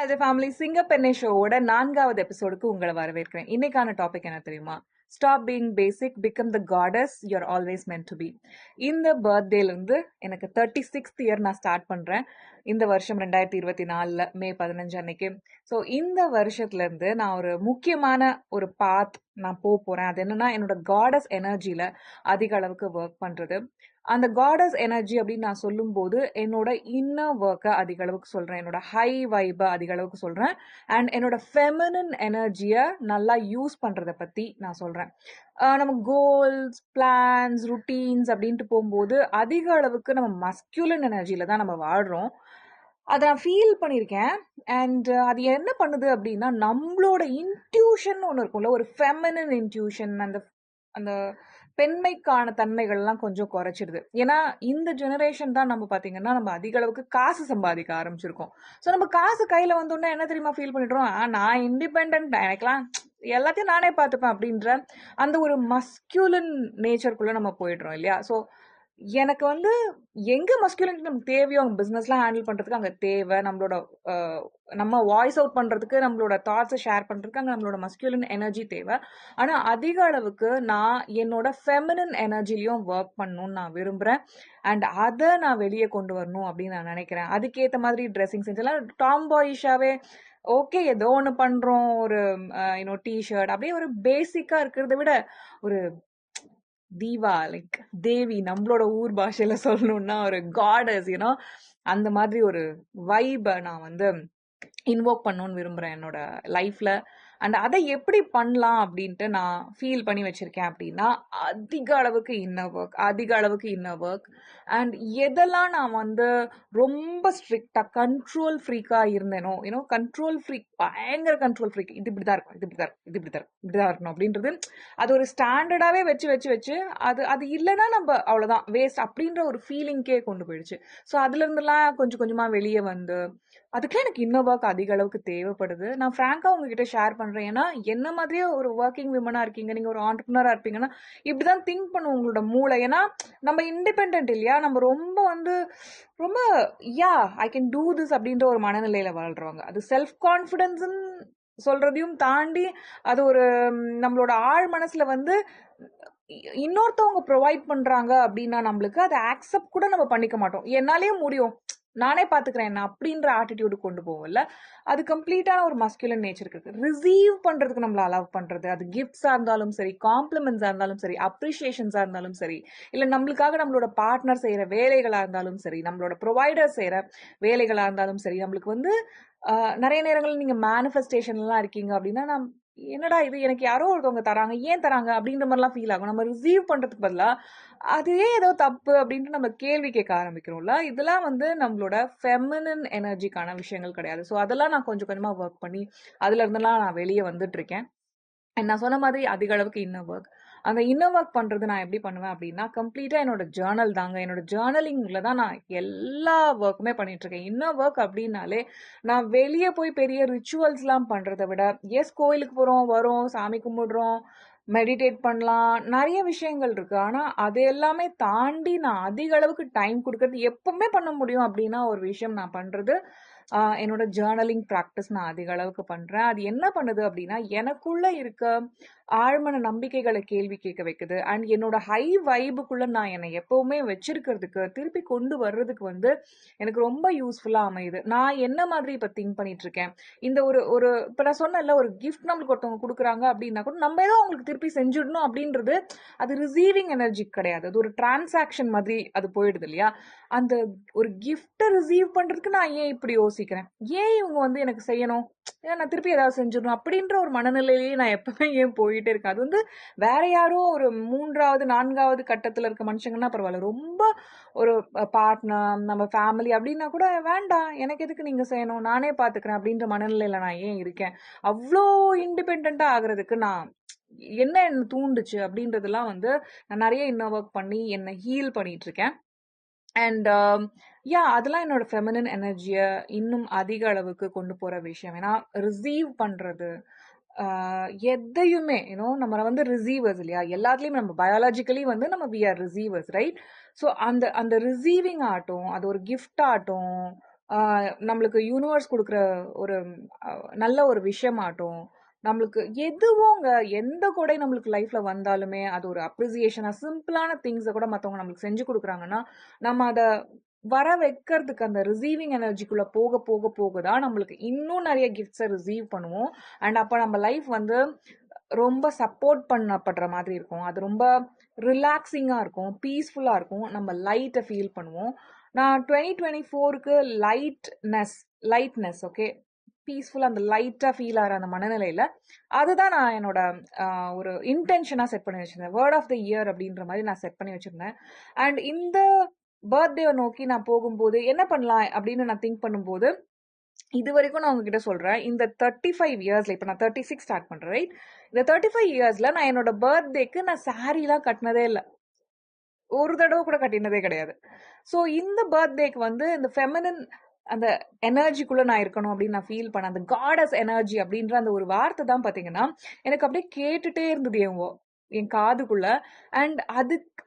அது ஃபேமிலி சிங்கப்பெண்ணை ஷோவோட 4வது எபிசோடுக்கு உங்களை வரவேற்கிறேன். இன்னைக்கான டாபிக் என்ன தெரியுமா? Stop being basic, become the goddess you're always meant to be. இந்த பர்த்டேலேருந்து எனக்கு 36th இயர் நான் ஸ்டார்ட் பண்ணுறேன். இந்த வருஷம் 2024 மே 15 அன்னைக்கு. ஸோ இந்த வருஷத்துலேருந்து நான் ஒரு முக்கியமான ஒரு பாத் நான் போகிறேன். அது என்னன்னா, என்னோட காடஸ் எனர்ஜியில் அதிக அளவுக்கு ஒர்க் பண்ணுறது. அந்த காடஸ் எனர்ஜி அப்படின்னு நான் சொல்லும்போது என்னோட இன்னர் ஒர்க்கை அதிக அளவுக்கு சொல்கிறேன், என்னோட ஹை வைபை அதிக அளவுக்கு சொல்கிறேன், அண்ட் என்னோட ஃபெமினின் எனர்ஜியை நல்லா யூஸ் பண்ணுறதை பற்றி நான் சொல்கிறேன். நம்ம கோல்ஸ், பிளான்ஸ், ருட்டீன்ஸ் அப்படின்ட்டு போகும்போது அதிக அளவுக்கு நம்ம மஸ்குலின் எனர்ஜியில் தான் நம்ம வாழ்கிறோம். அதை நான் ஃபீல் பண்ணியிருக்கேன். அண்ட் அது என்ன பண்ணுது அப்படின்னா, நம்மளோட இன்ட்யூஷன் ஒன்று இருக்கும்ல, ஒரு ஃபெமினின் இன்ட்யூஷன், அந்த அந்த பெண்மைக்கான தன்மைகள்லாம் கொஞ்சம் குறைச்சிடுது. ஏன்னா இந்த ஜெனரேஷன் தான் நம்ம பார்த்தீங்கன்னா, நம்ம அதிக அளவுக்கு காசு சம்பாதிக்க ஆரம்பிச்சிருக்கோம். ஸோ நம்ம காசு கையில் வந்தோடனே என்ன தெரியுமா ஃபீல் பண்ணிடுறோம்? நான் இண்டிபெண்ட், எனக்கெல்லாம் எல்லாத்தையும் நானே பார்த்துப்பேன் அப்படின்ற அந்த ஒரு மஸ்குலின் நேச்சருக்குள்ளே நம்ம போயிடுறோம் இல்லையா? ஸோ எனக்கு வந்து எங்கே மஸ்குலினிட்டி நமக்கு தேவையோ, அங்கே பிஸ்னஸ்லாம் ஹேண்டில் பண்ணுறதுக்கு அங்கே தேவை, நம்மளோட நம்ம வாய்ஸ் அவுட் பண்ணுறதுக்கு, நம்மளோட தாட்ஸை ஷேர் பண்ணுறதுக்கு அங்கே நம்மளோட மஸ்குலின் எனர்ஜி தேவை. ஆனால் அதிக அளவுக்கு நான் என்னோட ஃபெமினின் எனர்ஜிலையும் ஒர்க் பண்ணணும்னு நான் விரும்புகிறேன். அண்ட் அதை நான் வெளியே கொண்டு வரணும் அப்படின்னு நான் நினைக்கிறேன். அதுக்கேற்ற மாதிரி ட்ரெஸ்ஸிங் சென்ஸ் எல்லாம் டாம் பாயிஷாவே ஓகே, ஏதோ ஒன்று பண்ணுறோம், ஒரு டிஷர்ட் அப்படியே ஒரு பேசிக்காக இருக்கிறத விட ஒரு தீவா, லைக் தேவி, நம்மளோட ஊர் பாஷையில சொல்லணும்னா ஒரு காடஸ், அந்த மாதிரி ஒரு வைபை நான் வந்து இன்வோக் பண்ணணும்னு விரும்புகிறேன் என்னோட லைஃப்பில். அண்ட் அதை எப்படி பண்ணலாம் அப்படின்ட்டு நான் ஃபீல் பண்ணி வச்சுருக்கேன் அப்படின்னா, அதிக அளவுக்கு இன்னர் ஒர்க். அண்ட் எதெல்லாம் நான் வந்து ரொம்ப ஸ்ட்ரிக்டாக கண்ட்ரோல் ஃப்ரீக்காக இருந்தேனோ, கண்ட்ரோல் ஃப்ரீக், பயங்கர கண்ட்ரோல் ஃப்ரீக், இது இப்படி தான் இருக்கும், இது இப்படி தான் இருக்கும், இது இப்படி தான் இருக்கும், இப்படி தான் இருக்கணும் அப்படின்றது அது ஒரு ஸ்டாண்டர்டாகவே வச்சு அது இல்லைன்னா நம்ம அவ்வளோதான் வேஸ்ட் அப்படின்ற ஒரு ஃபீலிங்க்கே கொண்டு போயிடுச்சு. ஸோ அதுலேருந்துலாம் கொஞ்சம் கொஞ்சமாக வெளியே வந்து அதுக்கெல்லாம் எனக்கு இன்னர் ஒர்க் அதிக அளவுக்கு தேவைப்படுது. நான் ஃப்ராங்காக உங்ககிட்ட ஷேர் பண்ணுறேன். ஏன்னா என்ன மாதிரியே ஒரு ஒர்க்கிங் விமனாக இருக்கீங்க, நீங்கள் ஒரு ஆண்டர்ப்ரனராக இருப்பீங்கன்னா இப்படி தான் திங்க் பண்ணும் உங்களோட மூளை. ஏன்னா நம்ம இண்டிபெண்ட் இல்லையா, நம்ம ரொம்ப யா ஐ கேன் டூ திஸ் அப்படின்ற ஒரு மனநிலையில் வாழ்கிறவங்க. அது செல்ஃப் கான்ஃபிடென்ஸ்ன்னு சொல்கிறதையும் தாண்டி அது ஒரு நம்மளோட ஆழ் மனசில் வந்து இன்னொருத்தவங்க ப்ரொவைட் பண்ணுறாங்க அப்படின்னா நம்மளுக்கு அதை ஆக்செப்ட் கூட நம்ம பண்ணிக்க மாட்டோம். என்னாலேயே முடியும், நானே பார்த்துக்கிறேன் என்ன அப்படின்ற ஆட்டிடியூடு கொண்டு போவோம்ல, அது கம்ப்ளீட்டான ஒரு மஸ்குலின் நேச்சருக்கு இருக்குது. ரிசீவ் பண்ணுறதுக்கு நம்மளை அலவ் பண்ணுறது, அது கிஃப்ட்ஸாக இருந்தாலும் சரி, காம்ப்ளிமெண்ட்ஸாக இருந்தாலும் சரி, அப்ரிஷியேஷன்ஸாக இருந்தாலும் சரி, இல்லை நம்மளுக்காக நம்மளோட பார்ட்னர் செய்கிற வேலைகளாக இருந்தாலும் சரி, நம்மளோட ப்ரொவைடர் செய்கிற வேலைகளாக இருந்தாலும் சரி, நம்மளுக்கு வந்து நிறைய நேரங்களில் நீங்கள் மேனிஃபெஸ்டேஷன்லாம் இருக்கீங்க அப்படின்னா, என்னடா இது எனக்கு யாரோ ஒருத்தவங்க தராங்க, ஏன் தராங்க அப்படின்ற மாதிரிலாம் ஃபீல் ஆகும். நம்ம ரிசீவ் பண்ணுறதுக்கு பதிலாக அதுவே ஏதோ தப்பு அப்படின்ட்டு நம்ம கேள்வி கேட்க ஆரம்பிக்கிறோம்ல. இதெல்லாம் வந்து நம்மளோட ஃபெமினின் எனர்ஜிக்கான விஷயங்கள் கிடையாது. ஸோ அதெல்லாம் நான் கொஞ்சம் கொஞ்சமாக ஒர்க் பண்ணி அதுல இருந்தெல்லாம் நான் வெளியே வந்துட்டு இருக்கேன். நான் சொன்ன மாதிரி அதிக அளவுக்கு இன்னர் ஒர்க். அந்த இன்னர் ஒர்க் பண்ணுறது நான் எப்படி பண்ணுவேன் அப்படின்னா, கம்ப்ளீட்டாக என்னோட ஜேர்னல் தாங்க. என்னோட ஜேர்னலிங்கில் தான் நான் எல்லா ஒர்க்குமே பண்ணிகிட்ருக்கேன். இன்னர் ஒர்க் அப்படின்னாலே நான் வெளியே போய் பெரிய ரிச்சுவல்ஸ்லாம் பண்ணுறதை விட, கோயிலுக்கு போகிறோம், வரோம், சாமி கும்பிடுறோம், மெடிடேட் பண்ணலாம், நிறைய விஷயங்கள் இருக்குது. ஆனால் அது எல்லாமே தாண்டி நான் அதிக அளவுக்கு டைம் கொடுக்கறது எப்பவுமே பண்ண முடியும் அப்படின்னா ஒரு விஷயம் நான் பண்ணுறது என்னோட ஜேர்னலிங் ப்ராக்டிஸ் நான் அதிக அளவுக்கு பண்ணுறேன். அது என்ன பண்ணுது அப்படின்னா, எனக்குள்ளே இருக்க ஆழ்மன நம்பிக்கைகளை கேள்வி கேட்க வைக்குது. அண்ட் என்னோட ஹை வைபுக்குள்ளே நான் என்னை எப்போவுமே வச்சிருக்கிறதுக்கு, திருப்பி கொண்டு வர்றதுக்கு வந்து எனக்கு ரொம்ப யூஸ்ஃபுல்லாக அமையுது. நான் என்ன மாதிரி இப்போ திங்க் பண்ணிகிட்ருக்கேன், இந்த ஒரு இப்போ நான் சொன்னேன்ல, ஒரு கிஃப்ட் நம்மளுக்கு ஒருத்தவங்க கொடுக்குறாங்க அப்படின்னா கூட நம்ம ஏதோ அவங்களுக்கு திருப்பி செஞ்சிடணும் அப்படின்றது அது ரிசீவிங் எனர்ஜி கிடையாது. அது ஒரு டிரான்சாக்ஷன் மாதிரி அது போயிடுது இல்லையா? அந்த ஒரு கிஃப்டை ரிசீவ் பண்ணுறதுக்கு நான் ஏன் இப்படி யோசிக்கிறேன், ஏன் இவங்க வந்து எனக்கு செய்யணும், ஏன் நான் திருப்பி ஏதாவது செஞ்சிடணும் அப்படின்ற ஒரு மனநிலையிலேயே நான் எப்பவுமே ஏன் போயிட்டே இருக்கேன். அது வந்து வேற யாரோ ஒரு 3வது 4வது கட்டத்தில் இருக்க மனுஷங்கன்னா பரவாயில்ல, ரொம்ப ஒரு பார்ட்னர், நம்ம ஃபேமிலி அப்படின்னா கூட வேண்டாம், எனக்கு எதுக்கு நீங்கள் செய்யணும், நானே பார்த்துக்கிறேன் அப்படின்ற மனநிலையில் நான் ஏன் இருக்கேன். அவ்வளோ இண்டிபெண்ட்டாக ஆகிறதுக்கு நான் என்ன தூண்டுச்சு அப்படின்றதெல்லாம் வந்து நான் நிறைய இன்னர் ஒர்க் பண்ணி என்னை ஹீல் பண்ணிட்டு இருக்கேன். அண்ட் அதெல்லாம் என்னோட ஃபெமினின் எனர்ஜியை இன்னும் அதிக அளவுக்கு கொண்டு போகிற விஷயம். ஏன்னா ரிசீவ் பண்ணுறது எதையுமே நம்ம வந்து ரிசீவர்ஸ் இல்லையா, எல்லாத்துலேயும் நம்ம பயாலஜிக்கலி வந்து நம்ம we are receivers, right? So அந்த அந்த ரிசீவிங் ஆகட்டும், அது ஒரு கிஃப்ட் ஆகட்டும், நம்மளுக்கு யூனிவர்ஸ் கொடுக்குற ஒரு நல்ல ஒரு விஷயமாட்டும், நம்மளுக்கு எதுவோங்க எந்த கொடை நம்மளுக்கு லைஃப்ல வந்தாலுமே அது ஒரு அப்ரிசியேஷனா சிம்பிளான திங்ஸை கூட மற்றவங்க நம்மளுக்கு செஞ்சு கொடுக்குறாங்கன்னா நம்ம அதை வர வைக்கிறதுக்கு அந்த ரிசீவிங் எனர்ஜிக்குள்ள போக போக போக தான் நம்மளுக்கு இன்னும் நிறைய கிஃப்ட்ஸை ரிசீவ் பண்ணுவோம். அண்ட் அப்போ நம்ம லைஃப் வந்து ரொம்ப சப்போர்ட் பண்ணப்படுற மாதிரி இருக்கும். அது ரொம்ப ரிலாக்ஸிங்காக இருக்கும், பீஸ்ஃபுல்லாக இருக்கும். நம்ம லைட்டை ஃபீல் பண்ணுவோம். நான் 2024க்கு லைட்னஸ் ஓகே, பீஸ்ஃபுல்லாக அந்த லைட்டாக ஃபீல் ஆகிற அந்த மனநிலையில் அதுதான் நான் என்னோட ஒரு இன்டென்ஷனாக செட் பண்ணி வச்சுருந்தேன். வேர்ட் ஆஃப் த இயர் அப்படின்ற மாதிரி நான் செட் பண்ணி வச்சுருந்தேன். அண்ட் இந்த பர்த்டேவை நோக்கி நான் போகும்போது என்ன பண்ணலாம் அப்படின்னு நான் திங்க் பண்ணும்போது இது வரைக்கும் நான் உங்ககிட்ட சொல்றேன், இந்த 35 இயர்ஸ்ல இப்போ நான் 36 ஸ்டார்ட் பண்றேன் ரைட். இந்த 35 இயர்ஸ்ல நான் என்னோட பர்த்டேக்கு நான் சாரீலாம் கட்டினதே இல்லை, ஒரு தடவை கூட கட்டினதே கிடையாது. ஸோ இந்த பர்த்டேக்கு வந்து இந்த ஃபெமினின் அந்த எனர்ஜிக்குள்ள நான் இருக்கணும் அப்படின்னு நான் ஃபீல் பண்ணேன். அந்த காடஸ் எனர்ஜி அப்படின்ற அந்த ஒரு வார்த்தை தான் பார்த்தீங்கன்னா எனக்கு அப்படியே கேட்டுட்டே இருந்தது என் காதுக்குள்ள. அண்ட்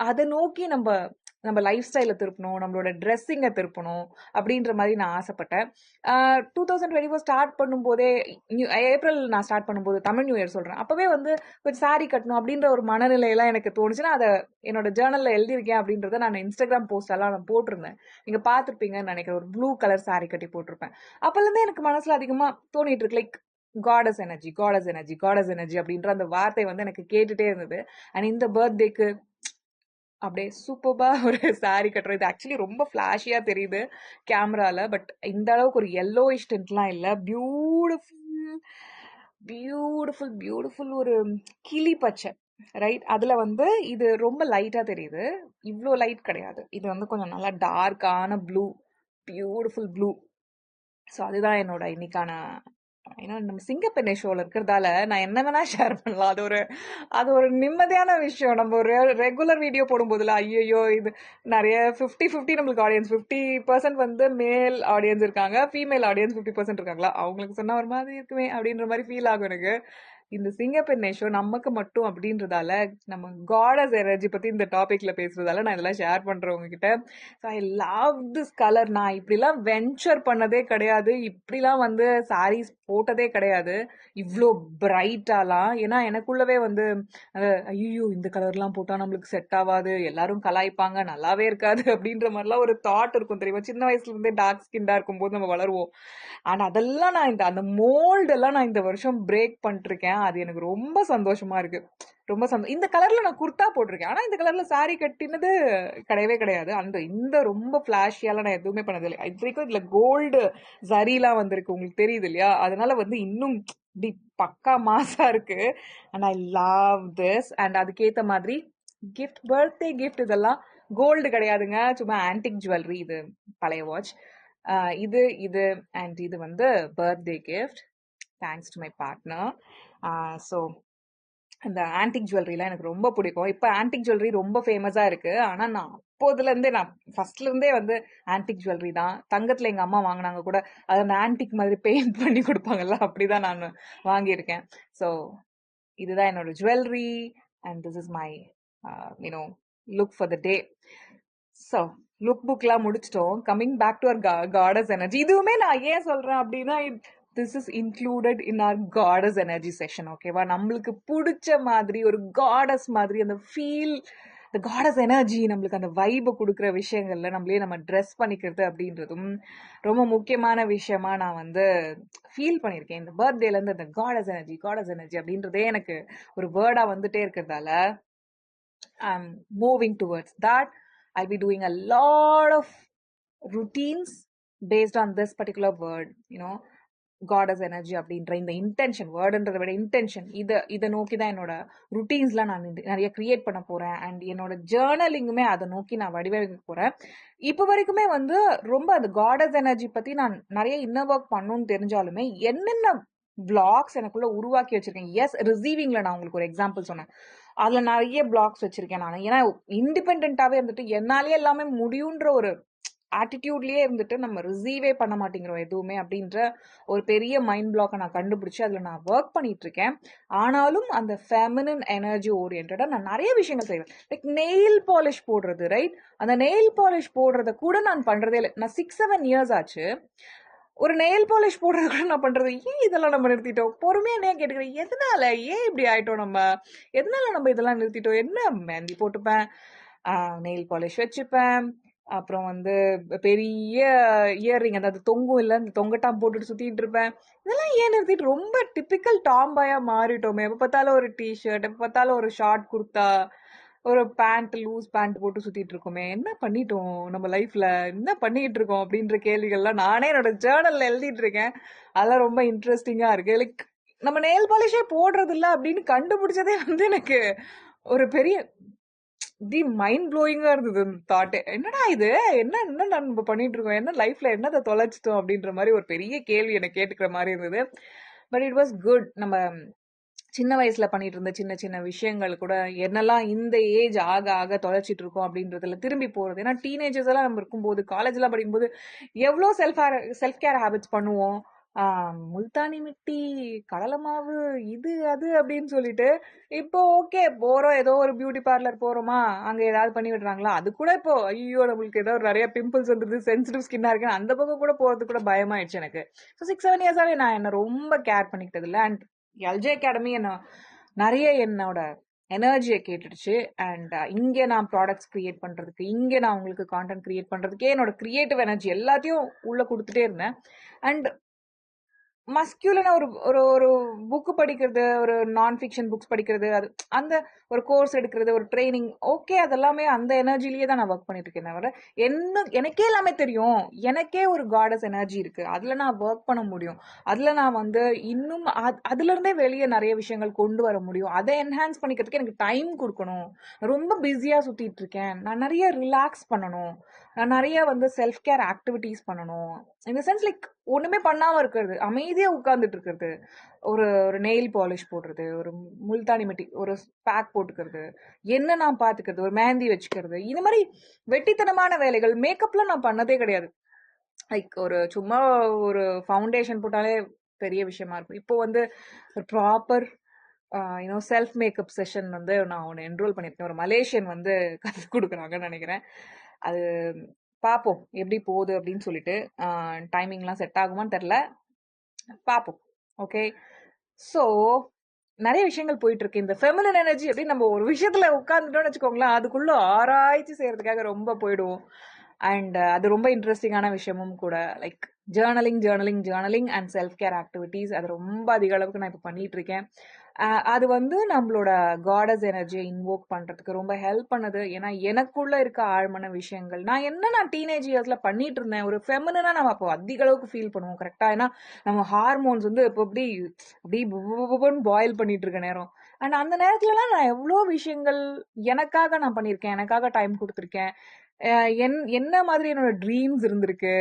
அதை நோக்கி நம்ம லைஃப் ஸ்டைலை திருப்பணும், நம்மளோட ட்ரெஸ்ஸிங்கை திருப்பணும் அப்படின்ற மாதிரி நான் ஆசைப்பட்டேன். 2024 ஸ்டார்ட் பண்ணும்போதே ஏப்ரல் நான் ஸ்டார்ட் பண்ணும்போது தமிழ் நியூ இயர் சொல்கிறேன், அப்போவே வந்து கொஞ்சம் சாரீ கட்டணும் அப்படின்ற ஒரு மனநிலையெல்லாம் எனக்கு தோணுச்சுன்னா அதை என்னோட ஜேர்னலில் எழுதியிருக்கேன் அப்படின்றத நான் இன்ஸ்டாகிராம் போஸ்டெல்லாம் நான் போட்டிருந்தேன். நீங்கள் பார்த்துருப்பீங்கன்னு நினைக்கிறேன், ஒரு ப்ளூ கலர் சாரீ கட்டி போட்டிருப்பேன். அப்போலேருந்தே எனக்கு மனசில் அதிகமாக தோணிட்டு இருக்கு like goddess energy goddess energy goddess energy அப்படின்ற அந்த வார்த்தை வந்து எனக்கு கேட்டுகிட்டே இருந்தது. அண்ட் இந்த பர்த்டேக்கு அப்படியே சூப்பர்பா ஒரு சாரீ கட்டுறது. இது ஆக்சுவலி ரொம்ப ஃப்ளாஷியா தெரியுது கேமரால, பட் இந்த அளவுக்கு ஒரு எல்லோயிஷ் டின்ட்லாம் இல்லை, பியூட்டிஃபுல் பியூட்டிஃபுல் பியூட்டிஃபுல் ஒரு கிளி பச்சை ரைட். அதுல வந்து இது ரொம்ப லைட்டா தெரியுது, இவ்வளோ லைட் கிடையாது, இது வந்து கொஞ்சம் நல்லா டார்க்கான ப்ளூ, பியூட்டிஃபுல் ப்ளூ. ஸோ அதுதான் என்னோட இன்னைக்கான ஏன்னா நம்ம சிங்கப்பெண்ணை ஷோவில் இருக்கிறதால நான் என்ன வேணா ஷேர் பண்ணலாம். அது ஒரு நிம்மதியான விஷயம். நம்ம ஒரு ரெகுலர் வீடியோ போடும்போதுல ஐயோ இது நிறைய 50-50 நம்மளுக்கு ஆடியன்ஸ், 50% வந்து மேல் ஆடியன்ஸ் இருக்காங்க, ஃபீமேல் ஆடியன்ஸ் 50% இருக்காங்களா, அவங்களுக்கு சொன்ன ஒரு மாதிரி இருக்குமே அப்படின்ற மாதிரி ஃபீல் ஆகும் எனக்கு. இந்த சிங்கப்பெண்ணை ஷோ நமக்கு மட்டும் அப்படின்றதால நம்ம காடஸ் எனர்ஜி பற்றி இந்த டாபிக்ல பேசுறதால நான் இதெல்லாம் ஷேர் பண்ணுறேன் உங்ககிட்ட. So I love this colour. நான் இப்படிலாம் வென்ச்சர் பண்ணதே கிடையாது, இப்படிலாம் வந்து சாரீஸ் போட்டதே கிடையாது இவ்வளோ பிரைட்டாலாம். ஏன்னா எனக்குள்ளவே வந்து ஐயோ இந்த கலர்லாம் போட்டால் நம்மளுக்கு செட் ஆகாது, எல்லாரும் கலாய்ப்பாங்க, நல்லாவே இருக்காது அப்படின்ற மாதிரிலாம் ஒரு தாட் இருக்கும் தெரியுமா. சின்ன வயசுல இருந்தே டார்க் ஸ்கின்டாக இருக்கும்போது நம்ம வளருவோம். அண்ட் அதெல்லாம் நான் அந்த மோல்டெல்லாம் நான் இந்த வருஷம் பிரேக் பண்ணிருக்கேன். அது எனக்கு ரொம்ப சந்தோஷமா இருக்கு, ரொம்ப இந்த கலர்ல நான் குர்த்தா போட்டிருக்கேன், ஆனா இந்த கலர்ல சாரீ கட்டினது கிடையவே கிடையாது. இந்த ரொம்ப ஃபிளாஷியால நான் எதுவுமே பண்ணதில்லை. இது வரைக்கும் இதுல கோல்டு ஜரிலாம் வந்திருக்கு, உங்களுக்கு தெரியுது இல்லையா, அதனால வந்து இன்னும் பக்கா மாசா இருக்கு. And I love this. And அதுக்கேத்த மாதிரி கிஃப்ட், பர்த்டே கிஃப்ட் இதெல்லாம் கோல்டு கிடையாதுங்க, சும்மா ஆன்டிக் ஜுவல்லரி. இது பழைய வாட்ச், இது அண்ட் இது வந்து birthday gift thanks to my partner. So இந்த ஆன்டிக் ஜுவல்லரிலாம் எனக்கு ரொம்ப பிடிக்கும். இப்போ ஆன்டிக் ஜுவல்லரி ரொம்ப ஃபேமஸாக இருக்குது, ஆனால் நான் அப்போதுலேருந்தே நான் ஃபஸ்ட்லேருந்தே வந்து ஆன்டிக் ஜுவல்லரி தான். தங்கத்தில் எங்கள் அம்மா வாங்கினாங்க கூட, அதை அந்த ஆன்டிக் மாதிரி பெயிண்ட் பண்ணி கொடுப்பாங்கல்ல, அப்படி தான் நான் வாங்கியிருக்கேன். ஸோ இதுதான் என்னோட jewellery and this is my look for the day. So look புக்லாம் முடிச்சிட்டோம். Coming back to our goddess energy. இதுவுமே நான் ஏன் சொல்கிறேன் அப்படின்னா this is included in our goddess energy session. ஓகேவா, நம்மளுக்கு பிடிச்ச மாதிரி ஒரு காடஸ் மாதிரி அந்த ஃபீல், இந்த காடஸ் எனர்ஜி நம்மளுக்கு அந்த வைபை கொடுக்குற விஷயங்கள்ல நம்மளே நம்ம ட்ரெஸ் பண்ணிக்கிறது அப்படின்றதும் ரொம்ப முக்கியமான விஷயமா நான் வந்து ஃபீல் பண்ணியிருக்கேன். இந்த பர்த்டேலேருந்து இந்த காடஸ் எனர்ஜி அப்படின்றதே எனக்கு ஒரு வேர்டாக வந்துட்டே இருக்கிறதால I'm moving towards that. I'll be doing a lot of routines based on this particular word, goddess energy அப்படின்ற இந்த இன்டென்ஷன், வேர்டுன்றதை விட இன்டென்ஷன், இதை நோக்கி தான் என்னோட ருட்டீன்ஸ்லாம் நான் நிறைய கிரியேட் பண்ண போகிறேன். அண்ட் என்னோட ஜேர்னலிங்குமே அதை நோக்கி நான் வடிவமைக்க போகிறேன். இப்போ வரைக்குமே வந்து ரொம்ப அந்த காடஸ் எனர்ஜி பற்றி நான் நிறைய இன்னர் ஒர்க் பண்ணணும்னு தெரிஞ்சாலுமே என்னென்ன பிளாக்ஸ் எனக்குள்ள உருவாக்கி வச்சிருக்கேன். எஸ், ரிசீவிங்ல நான் உங்களுக்கு ஒரு எக்ஸாம்பிள் சொன்னேன், அதில் நிறைய பிளாக்ஸ் வச்சிருக்கேன் நான். ஏன்னா இண்டிபெண்ட்டாகவே இருந்துட்டு என்னாலே எல்லாமே முடியுன்ற ஒரு ஆட்டிடியூட்லயே இருந்துட்டு நம்ம ரிசீவே பண்ண மாட்டேங்கிறோம் எதுவுமே அப்படின்ற ஒரு பெரிய மைண்ட் பிளாக்கை நான் கண்டுபிடிச்சு அதில் நான் ஒர்க் பண்ணிட்டு இருக்கேன். ஆனாலும் அந்த ஃபெமினின் எனர்ஜி ஓரியன்டா நான் நிறைய விஷயங்கள் செய்வேன். லைக் நெயில் பாலிஷ் போடுறது, ரைட்? அந்த நெயில் பாலிஷ் போடுறத கூட நான் பண்றதே இல்லை. நான் 6-7 இயர்ஸ் ஆச்சு. ஒரு நெயில் பாலிஷ் போடுறது கூட நான் பண்றது. ஏன் இதெல்லாம் நம்ம நிறுத்திட்டோம்? பொறுமையா என்ன கேட்டுக்கிறேன், எதனால ஏன் இப்படி ஆயிட்டோம் நம்ம? எதனால நம்ம இதெல்லாம் நிறுத்திட்டோம்? என்ன மெஹந்தி போட்டுப்பேன், நெயில் பாலிஷ் வச்சுப்பேன், அப்புறம் வந்து பெரிய இயர்ரிங், அதாவது தொங்கும் இல்லை, அந்த தொங்கட்டாம் போட்டுட்டு சுத்திட்டு இருப்பேன். இதெல்லாம் ஏன் நிறுத்திட்டு ரொம்ப டிப்பிக்கல் டாம்பாயா மாறிட்டோமே. எப்ப பார்த்தாலும் ஒரு டிஷர்ட், எப்ப பார்த்தாலும் ஒரு ஷார்ட் குர்த்தா, ஒரு பேண்ட், லூஸ் பேண்ட் போட்டு சுத்திட்டு இருக்கோமே. என்ன பண்ணிட்டோம் நம்ம லைஃப்ல? என்ன பண்ணிட்டு இருக்கோம் அப்படின்ற கேள்விகள்லாம் நானே என்னோட ஜேர்னல்ல எழுதிட்டு இருக்கேன். அதெல்லாம் ரொம்ப இன்ட்ரெஸ்டிங்கா இருக்கு. லைக் நம்ம நெயில் பாலிஷே போடுறது இல்ல அப்படின்னு கண்டுபிடிச்சதே வந்து எனக்கு ஒரு பெரிய தி மைண்ட் ப்ளோயிங்கா இருந்தது இந்த தாட். என்னடா இது, என்ன என்ன நம்ம பண்ணிட்டு இருக்கோம், என்ன லைஃப்ல என்னதை தொலைச்சிட்டோம் அப்படின்ற மாதிரி ஒரு பெரிய கேள்வி எனக்கு கேட்டுக்கிற மாதிரி இருந்தது. But it was good. நம்ம சின்ன வயசுல பண்ணிட்டு இருந்த சின்ன சின்ன விஷயங்கள் கூட என்னெல்லாம் இந்த ஏஜ் ஆக ஆக தொலைச்சிட்டு இருக்கோம் அப்படின்றதுல திரும்பி போறது. ஏன்னா டீனேஜர்ஸ் எல்லாம் நம்ம இருக்கும்போது, காலேஜ் எல்லாம் படிக்கும்போது எவ்வளோ செல்ஃப் கேர் ஹேபிட்ஸ் பண்ணுவோம். முல்தானி மிட்டி, கடலை மாவு, இது அது அப்படின்னு சொல்லிட்டு. இப்போ ஓகே, போறோம், ஏதோ ஒரு பியூட்டி பார்லர் போறோமா, அங்க ஏதாவது பண்ணி விடுறாங்களா, அது கூட இப்போ ஐயோ நம்மளுக்கு ஏதோ நிறைய பிம்பிள்ஸ் வந்துருது, சென்சிட்டிவ் ஸ்கின்னா இருக்குன்னு அந்த பக்கம் கூட போறது கூட பயமாயிடுச்சு எனக்கு. ஸோ 6-7 இயர்ஸாவே நான் என்ன ரொம்ப கேர் பண்ணிக்கிட்டது இல்லை. அண்ட் எல்ஜே அகாடமி என்ன நிறைய என்னோட எனர்ஜியை கேட்டுடுச்சு. அண்ட் இங்கே நான் ப்ராடக்ட்ஸ் கிரியேட் பண்ணுறதுக்கு, இங்கே நான் உங்களுக்கு கான்டென்ட் கிரியேட் பண்ணுறதுக்கே என்னோட கிரியேட்டிவ் எனர்ஜி எல்லாத்தையும் உள்ளே கொடுத்துட்டே இருந்தேன். அண்ட் மஸ்குலனா ஒரு ஒரு ஒரு புக்கு படிக்கிறது, ஒரு நான் ஃபிக்ஷன் புக்ஸ் படிக்கிறது, அது அந்த ஒரு கோர்ஸ் எடுக்கிறது, ஒரு ட்ரைனிங், ஓகே, அதெல்லாமே அந்த எனர்ஜிலேயே தான் நான் ஒர்க் பண்ணிட்டு இருக்கேன். தவிர எனக்கே எல்லாமே தெரியும். எனக்கே ஒரு காடஸ் எனர்ஜி இருக்கு. அதில் நான் ஒர்க் பண்ண முடியும். அதில் நான் வந்து இன்னும் அதுலேருந்தே வெளியே நிறைய விஷயங்கள் கொண்டு வர முடியும். அதை என்ஹான்ஸ் பண்ணிக்கிறதுக்கு எனக்கு டைம் கொடுக்கணும். ரொம்ப பிஸியாக சுற்றிட்டு இருக்கேன். நான் நிறைய ரிலாக்ஸ் பண்ணணும். நான் நிறைய வந்து செல்ஃப் கேர் ஆக்டிவிட்டீஸ் பண்ணணும். இந்த சென்ஸ் லைக் ஒண்ணுமே பண்ணாம இருக்கிறது, அமைதியா உட்கார்ந்துட்டு இருக்கிறது, ஒரு ஒரு நெயில் பாலிஷ் போடுறது, ஒரு முல்தானி மிட்டி, ஒரு பேக் போட்டுக்கிறது, என்ன நான் பாத்துக்கிறது, ஒரு மெஹந்தி வச்சுக்கிறது, இந்த மாதிரி வெட்டித்தனமான வேலைகள். மேக்கப்லாம் நான் பண்ணதே கிடையாது. லைக் ஒரு சும்மா ஒரு ஃபவுண்டேஷன் போட்டாலே பெரிய விஷயமா இருக்கும். இப்போ வந்து ஒரு ப்ராப்பர் செல்ஃப் மேக்கப் செஷன் வந்து நான் ஒன்று என்ரோல் பண்ணியிருக்கேன். ஒரு மலேசியன் வந்து கற்றுக் கொடுக்குறாங்கன்னு நினைக்கிறேன். அது பார்ப்போம் எப்படி போகுது அப்படின்னு சொல்லிட்டு. டைமிங்லாம் செட் ஆகுமான்னு தெரில, பார்ப்போம். ஓகே, ஸோ நிறைய விஷயங்கள் போயிட்டு இருக்கு. இந்த ஃபெமினின் எனர்ஜி அப்படின்னு நம்ம ஒரு விஷயத்துல உட்காந்துட்டோம்னு வச்சுக்கோங்களேன், அதுக்குள்ள ஆராய்ச்சி செய்யறதுக்காக ரொம்ப போயிடுவோம். அண்ட் அது ரொம்ப இன்ட்ரெஸ்டிங்கான விஷயமும் கூட. Like journaling and self care activities, அது ரொம்ப அதிக அளவுக்கு நான் இப்போ பண்ணிட்டு இருக்கேன். அது வந்து நம்மளோட காடஸ் எனர்ஜியை இன்வோக் பண்றதுக்கு ரொம்ப ஹெல்ப் பண்ணுது. ஏன்னா எனக்குள்ள இருக்க ஆழ்மான விஷயங்கள், நான் டீனேஜ் இயர்ஸ்ல பண்ணிட்டு இருந்தேன். ஒரு ஃபெமினா நம்ம அப்போ அதிக அளவுக்கு ஃபீல் பண்ணுவோம் கரெக்டா. ஏன்னா நம்ம ஹார்மோன்ஸ் வந்து இப்போ அப்படி பாயில் பண்ணிட்டு இருக்க நேரம். அண்ட் அந்த நேரத்துலலாம் நான் எவ்வளோ விஷயங்கள் எனக்காக நான் பண்ணியிருக்கேன், எனக்காக டைம் கொடுத்துருக்கேன். என்ன மாதிரி என்னோட ட்ரீம்ஸ் இருந்திருக்கு,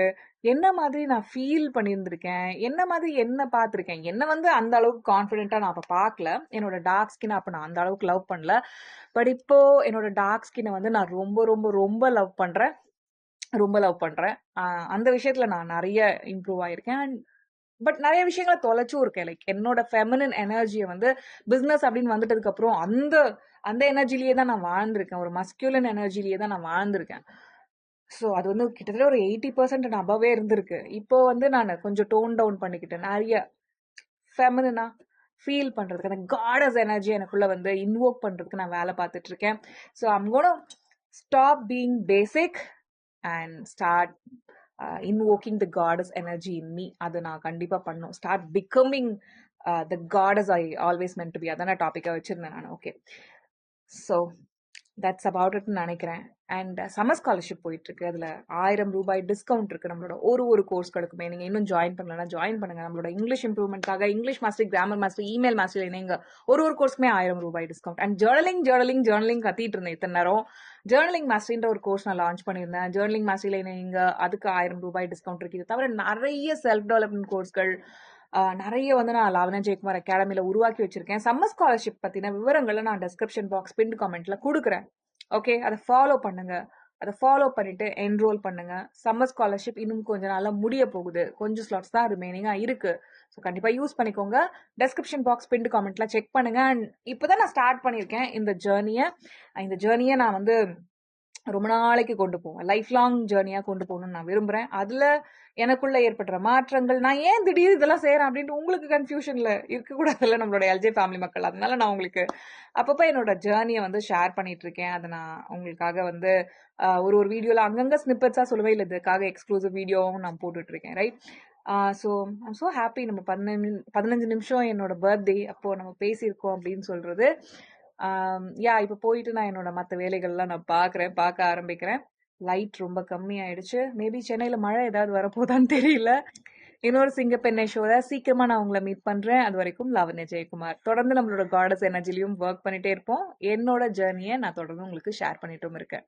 என்ன மாதிரி நான் ஃபீல் பண்ணியிருந்திருக்கேன், என்ன மாதிரி என்ன பார்த்துருக்கேன். என்ன வந்து அந்த அளவுக்கு கான்ஃபிடென்ட்டாக நான் அப்போ பார்க்கல. என்னோட டார்க் ஸ்கின் அப்போ நான் அந்த அளவுக்கு லவ் பண்ணல. பட் இப்போ என்னோட டார்க் ஸ்கின்னை வந்து நான் ரொம்ப ரொம்ப ரொம்ப லவ் பண்ணுறேன். அந்த விஷயத்தில் நான் நிறைய இம்ப்ரூவ் ஆயிருக்கேன். பட் நிறைய விஷயங்களை தொலைச்சும் இருக்கேன். லைக் என்னோட ஃபெமினின் எனர்ஜியை வந்து பிஸ்னஸ் அப்படின்னு வந்துட்டதுக்கு அப்புறம் அந்த அந்த எனர்ஜிலேயே தான் நான் வாழ்ந்திருக்கேன். ஒரு மஸ்குலன் எனர்ஜிலேயே தான் நான் வாழ்ந்திருக்கேன். ஸோ அது வந்து கிட்டத்தட்ட ஒரு 80% அபவே இருந்திருக்கு. இப்போ வந்து நான் கொஞ்சம் டோன் டவுன் பண்ணிக்கிட்டேன். நிறைய ஃபெமினா ஃபீல் பண்றதுக்கு, அந்த காடஸ் எனர்ஜி எனக்குள்ள வந்து இன்வோக் பண்றதுக்கு நான் வேலை பார்த்துட்டு இருக்கேன். So I'm gonna stop being basic and start invoking the goddess energy in me. அதை நான் கண்டிப்பா பண்ணும். Start becoming the goddess I always meant to be. அதான டாபிக்கா வச்சிருந்தேன் நான். ஓகே, ஸோ தட்ஸ் அபவுட் இட்னு நினைக்கிறேன். அண்ட் சம்மர் ஸ்காலர்ஷிப் போயிட்டு இருக்கு. அதுல 1000 ரூபாய் டிஸ்கவுண்ட் இருக்கு நம்மளோட ஒரு கோர்ஸ்களுக்குமே. நீங்க இன்னும் ஜாயின் பண்ணலன்னா ஜாயின் பண்ணுங்க. நம்மளோட இங்கிலீஷ் இம்ப்ரூவ்மெண்ட்காக English master, grammar master, email master இணைங்க. ஒரு கோர்ஸ்க்குமே 1000 ரூபாய் டிஸ்கவுண்ட். அண்ட் ஜேர்னலிங் கத்திட்டு இருந்தேன் இத்தனை நேரம். ஜேர்னலிங் மாஸ்டர்ன்ற ஒரு கோர்ஸ் நான் லான்ச் பண்ணியிருந்தேன். ஜேர்னலிங் மாஸ்டர்ல இணைங்க, அதுக்கு 1000 ரூபாய் டிஸ்கவுண்ட் இருக்கு. இது தவிர நிறைய செல்ஃப் டெவலப்மெண்ட் கோர்ஸ்கள் நிறைய வந்து நான் லாவண்யா ஜெயக்குமார் அகாடமியில உருவாக்கி வச்சிருக்கேன். சம்மர் ஸ்காலர்ஷிப் பத்தின விவரங்களை நான் டிஸ்கிரிப்ஷன் பாக்ஸ் பின் கமெண்ட்ல கொடுக்குறேன். ஓகே, அதை ஃபாலோ பண்ணுங்க. அதை ஃபாலோ பண்ணிட்டு என்ரோல் பண்ணுங்க. சம்மர் ஸ்காலர்ஷிப் இன்னும் கொஞ்ச நாள்ல முடிய போகுது. கொஞ்சம் ஸ்லாட்ஸ் தான் ரிமைனிங்கா இருக்கு. ஸோ கண்டிப்பா யூஸ் பண்ணிக்கோங்க. டெஸ்கிரிப்ஷன் பாக்ஸ் பின்டு காமெண்ட்ல செக் பண்ணுங்க. அண்ட் இப்போதான் நான் ஸ்டார்ட் பண்ணியிருக்கேன் இந்த ஜேர்னியை நான் வந்து ரொம்ப நாளைக்கு கொண்டு போவேன். லைஃப் லாங் ஜேர்னியா கொண்டு போகணும்னு நான் விரும்புறேன். அதுல எனக்குள்ள ஏற்படுற மாற்றங்கள், நான் ஏன் திடீர்னு இதெல்லாம் செய்யறேன் அப்படின்ட்டு உங்களுக்கு கன்ஃபியூஷன்ல இருக்கக்கூடாதுல்ல நம்மளோட எல்ஜே ஃபேமிலி மக்கள். அதனால நான் உங்களுக்கு அப்பப்போ என்னோட ஜேர்னியை வந்து ஷேர் பண்ணிட்டு இருக்கேன். அதை நான் உங்களுக்காக வந்து ஒரு ஒரு வீடியோல அங்கங்க ஸ்னிப்பட்ஸா சொல்லுவேன். இல்லை இதுக்காக எக்ஸ்க்ளூசிவ் வீடியோவும் நான் போட்டுட்டு இருக்கேன். Right. So I'm so happy. நம்ம 15 நிமிஷம் என்னோட பர்த்டே அப்போ நம்ம பேசியிருக்கோம் அப்படின்னு சொல்றது. இப்போ போயிட்டு நான் என்னோட மற்ற வேலைகள்லாம் நான் பார்க்க ஆரம்பிக்கிறேன். லைட் ரொம்ப கம்மி ஆயிடுச்சு. மேபி சென்னையில மழை ஏதாவது வரப்போதான்னு தெரியல. இன்னொரு சிங்கப்பெண்ணை ஷோல சீக்கிரமா நான் உங்களை மீட் பண்றேன். அது வரைக்கும் லாவண்யா ஜெயக்குமார். தொடர்ந்து நம்மளோட காடஸ் எனர்ஜிலையும் ஒர்க் பண்ணிட்டே இருப்போம். என்னோட ஜேர்னியை நான் தொடர்ந்து உங்களுக்கு ஷேர் பண்ணிட்டும் இருக்கேன்.